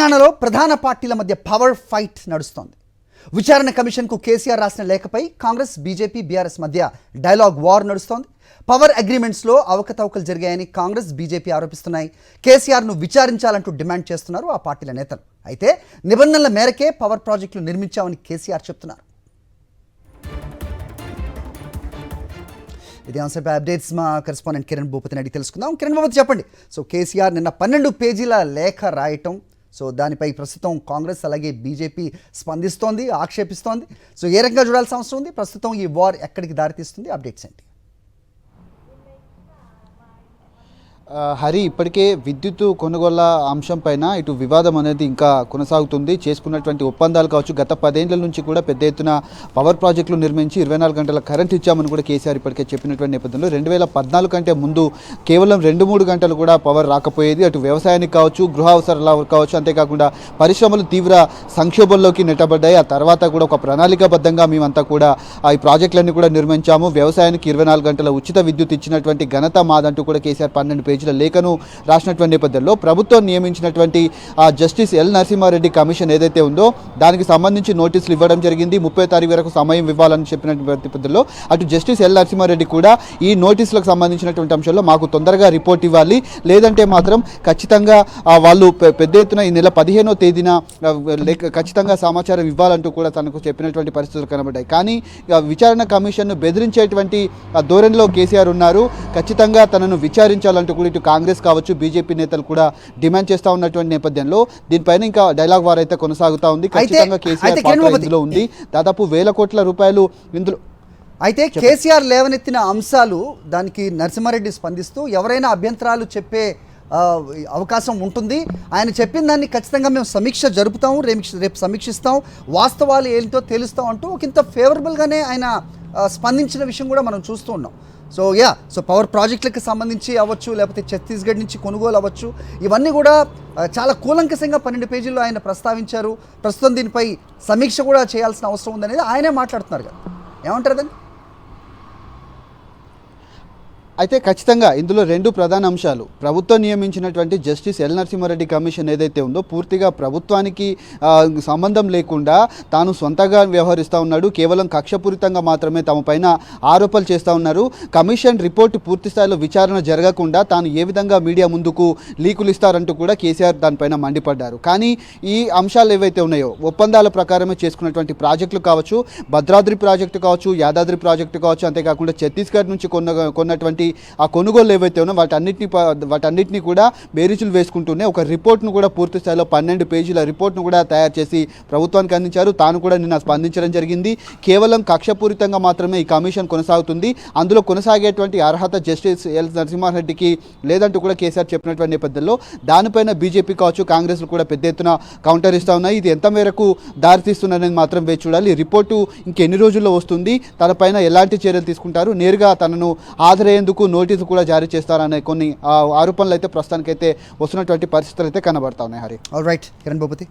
తెలంగాణలో ప్రధాన పార్టీల మధ్య పవర్ ఫైట్ నడుస్తోంది. విచారణ కమిషన్కు కేసీఆర్ రాసిన లేఖపై కాంగ్రెస్, బీజేపీ, బీఆర్ఎస్ మధ్య డైలాగ్ వార్ నడుస్తోంది. పవర్ అగ్రిమెంట్స్లో అవకతవకలు జరిగాయని కాంగ్రెస్, బీజేపీ ఆరోపిస్తున్నాయి. కేసీఆర్ను విచారించాలంటూ డిమాండ్ చేస్తున్నారు ఆ పార్టీల నేతలు. అయితే నిబంధనల మేరకే పవర్ ప్రాజెక్టులు నిర్మించామని కేసీఆర్ చెప్తున్నారు. ఇదే అంశంపై అప్డేట్స్ మా కరెస్పాండెంట్ కిరణ్ భూపతిని అడిగి తెలుసుకుందాం. కిరణ్ భూపతి, చెప్పండి. సో కేసీఆర్ నిన్న 12 పేజీల లేఖ రాయటం, సో దానిపై ప్రస్తుతం కాంగ్రెస్ అలాగే బీజేపీ స్పందిస్తోంది, ఆక్షేపిస్తోంది. సో ఏ రకంగా చూడాల్సిన అవసరం ఉంది? ప్రస్తుతం ఈ వార్ ఎక్కడికి దారితీస్తుంది? అప్డేట్స్ ఏంటి? హరి, ఇప్పటికే విద్యుత్ కొనుగోళ్ల అంశం పైన ఇటు వివాదం అనేది ఇంకా కొనసాగుతుంది. చేసుకున్నటువంటి ఒప్పందాలు కావచ్చు, గత 10 ఏళ్ల నుంచి కూడా పెద్ద ఎత్తున పవర్ ప్రాజెక్టులు నిర్మించి 24 గంటల కరెంట్ ఇచ్చామని కూడా కేసీఆర్ ఇప్పటికే చెప్పినటువంటి నేపథ్యంలో 2014 కంటే ముందు కేవలం 2-3 గంటలు కూడా పవర్ రాకపోయేది. అటు వ్యవసాయానికి కావచ్చు, గృహ అవసరాలు కావచ్చు, అంతేకాకుండా పరిశ్రమలు తీవ్ర సంక్షోభంలోకి నెట్టబడ్డాయి. ఆ తర్వాత కూడా ఒక ప్రణాళికాబద్ధంగా మేమంతా కూడా ఈ ప్రాజెక్టులన్నీ కూడా నిర్మించాము. వ్యవసాయానికి 24 గంటల ఉచిత విద్యుత్ ఇచ్చినటువంటి ఘనత మాదంటూ కూడా కేసీఆర్ 12 పేజీల లేఖను రాసినటువంటి నేపథ్యంలో ప్రభుత్వం నియమించినటువంటి జస్టిస్ ఎల్ నరసింహారెడ్డి కమిషన్ ఏదైతే ఉందో దానికి సంబంధించి నోటీసులు ఇవ్వడం జరిగింది. 30 తారీఖు వరకు సమయం ఇవ్వాలని చెప్పినటువంటి నేపథ్యంలో అటు జస్టిస్ ఎల్ నరసింహారెడ్డి కూడా ఈ నోటీసులకు సంబంధించినటువంటి అంశంలో మాకు తొందరగా రిపోర్ట్ ఇవ్వాలి, లేదంటే మాత్రం ఖచ్చితంగా వాళ్ళు పెద్ద ఎత్తున ఈ నెల 15వ తేదీన ఖచ్చితంగా సమాచారం ఇవ్వాలంటూ కూడా తనకు చెప్పినటువంటి పరిస్థితులు కనబడ్డాయి. కానీ విచారణ కమిషన్ను బెదిరించేటువంటి ధోరణిలో కేసీఆర్ ఉన్నారు. ఖచ్చితంగా తనను విచారించాలంటూ కూడా ఇటు కాంగ్రెస్ కావచ్చు, బీజేపీ నేతలు కూడా డిమాండ్ చేస్తూ ఉన్నటువంటి నేపథ్యంలో దీనిపైన ఇంకా డైలాగ్ వార్ అయితే కొనసాగుతా ఉంది. ఖచ్చితంగా కేసీఆర్ ఇందులో ఉంది. దాదాపు 1000 కోట్ల రూపాయలు ఇందులో. అయితే కేసీఆర్ లేవనెత్తిన అంశాలు దానికి నరసింహారెడ్డి స్పందిస్తూ ఎవరైనా అభ్యంతరాలు చెప్పే అవకాశం ఉంటుంది, ఆయన చెప్పిన దాన్ని ఖచ్చితంగా మేము సమీక్ష జరుపుతాము, రేపు సమీక్షిస్తాం, వాస్తవాలు ఏంటో తెలుస్తాం అంటూ ఒకంత ఫేవరబుల్గానే ఆయన స్పందించిన విషయం కూడా మనం చూస్తూ ఉన్నాం. సో పవర్ ప్రాజెక్టులకు సంబంధించి అవ్వచ్చు, లేకపోతే ఛత్తీస్గఢ్ నుంచి కొనుగోలు అవ్వచ్చు, ఇవన్నీ కూడా చాలా కూలంకషంగా 12 పేజీల్లో ఆయన ప్రస్తావించారు. ప్రస్తుతం దీనిపై సమీక్ష కూడా చేయాల్సిన అవసరం ఉందనేది ఆయనే మాట్లాడుతున్నారు కదా, ఏమంటారు దాన్ని? అయితే ఖచ్చితంగా ఇందులో 2 ప్రధాన అంశాలు. ప్రభుత్వం నియమించినటువంటి జస్టిస్ ఎల్ నరసింహారెడ్డి కమిషన్ ఏదైతే ఉందో పూర్తిగా ప్రభుత్వానికి సంబంధం లేకుండా తాను సొంతగా వ్యవహరిస్తూ ఉన్నాడు. కేవలం కక్షపూరితంగా మాత్రమే తమ పైన ఆరోపణలు చేస్తూ ఉన్నారు. కమిషన్ రిపోర్టు పూర్తి స్థాయిలో విచారణ జరగకుండా తాను ఏ విధంగా మీడియా ముందుకు లీకులు ఇస్తారంటూ కూడా కేసీఆర్ దానిపైన మండిపడ్డారు. కానీ ఈ అంశాలు ఏవైతే ఉన్నాయో ఒప్పందాల ప్రకారమే చేసుకున్నటువంటి ప్రాజెక్టులు కావచ్చు, భద్రాద్రి ప్రాజెక్టు కావచ్చు, యాదాద్రి ప్రాజెక్టు కావచ్చు, అంతేకాకుండా ఛత్తీస్గఢ్ నుంచి కొన్నటువంటి ఆ కొనుగోలు ఏవైతే ఉన్నా వాటన్నిటిని కూడా బేరీజులు వేసుకుంటూనే ఒక రిపోర్ట్ను కూడా పూర్తి స్థాయిలో 12 పేజీల రిపోర్ట్ను కూడా తయారు చేసి ప్రభుత్వానికి అందించారు. తాను కూడా నిన్న స్పందించడం జరిగింది. కేవలం కక్షపూరితంగా మాత్రమే ఈ కమిషన్ కొనసాగుతుంది, అందులో కొనసాగేటువంటి అర్హత జస్టిస్ ఎల్ నరసింహారెడ్డికి లేదంటూ కూడా కేసీఆర్ చెప్పినటువంటి నేపథ్యంలో దానిపైన బీజేపీ కావచ్చు, కాంగ్రెస్ కూడా పెద్ద ఎత్తున కౌంటర్ ఇస్తూ ఉన్నాయి. ఇది ఎంత మేరకు దారితీస్తుందనేది మాత్రం వేచి చూడాలి. రిపోర్టు ఇంకెన్ని రోజుల్లో వస్తుంది, తనపైన ఎలాంటి చర్యలు తీసుకుంటారు, నేరుగా తనను హాజరయ్యేందుకు నోటీసు కూడా జారీ చేస్తారనే కొన్ని ఆరోపణలు అయితే ప్రస్తుతానికైతే వస్తున్నటువంటి పరిస్థితులు అయితే కనబడతా ఉన్నాయి. Hari, all right Kiran Bhupathi.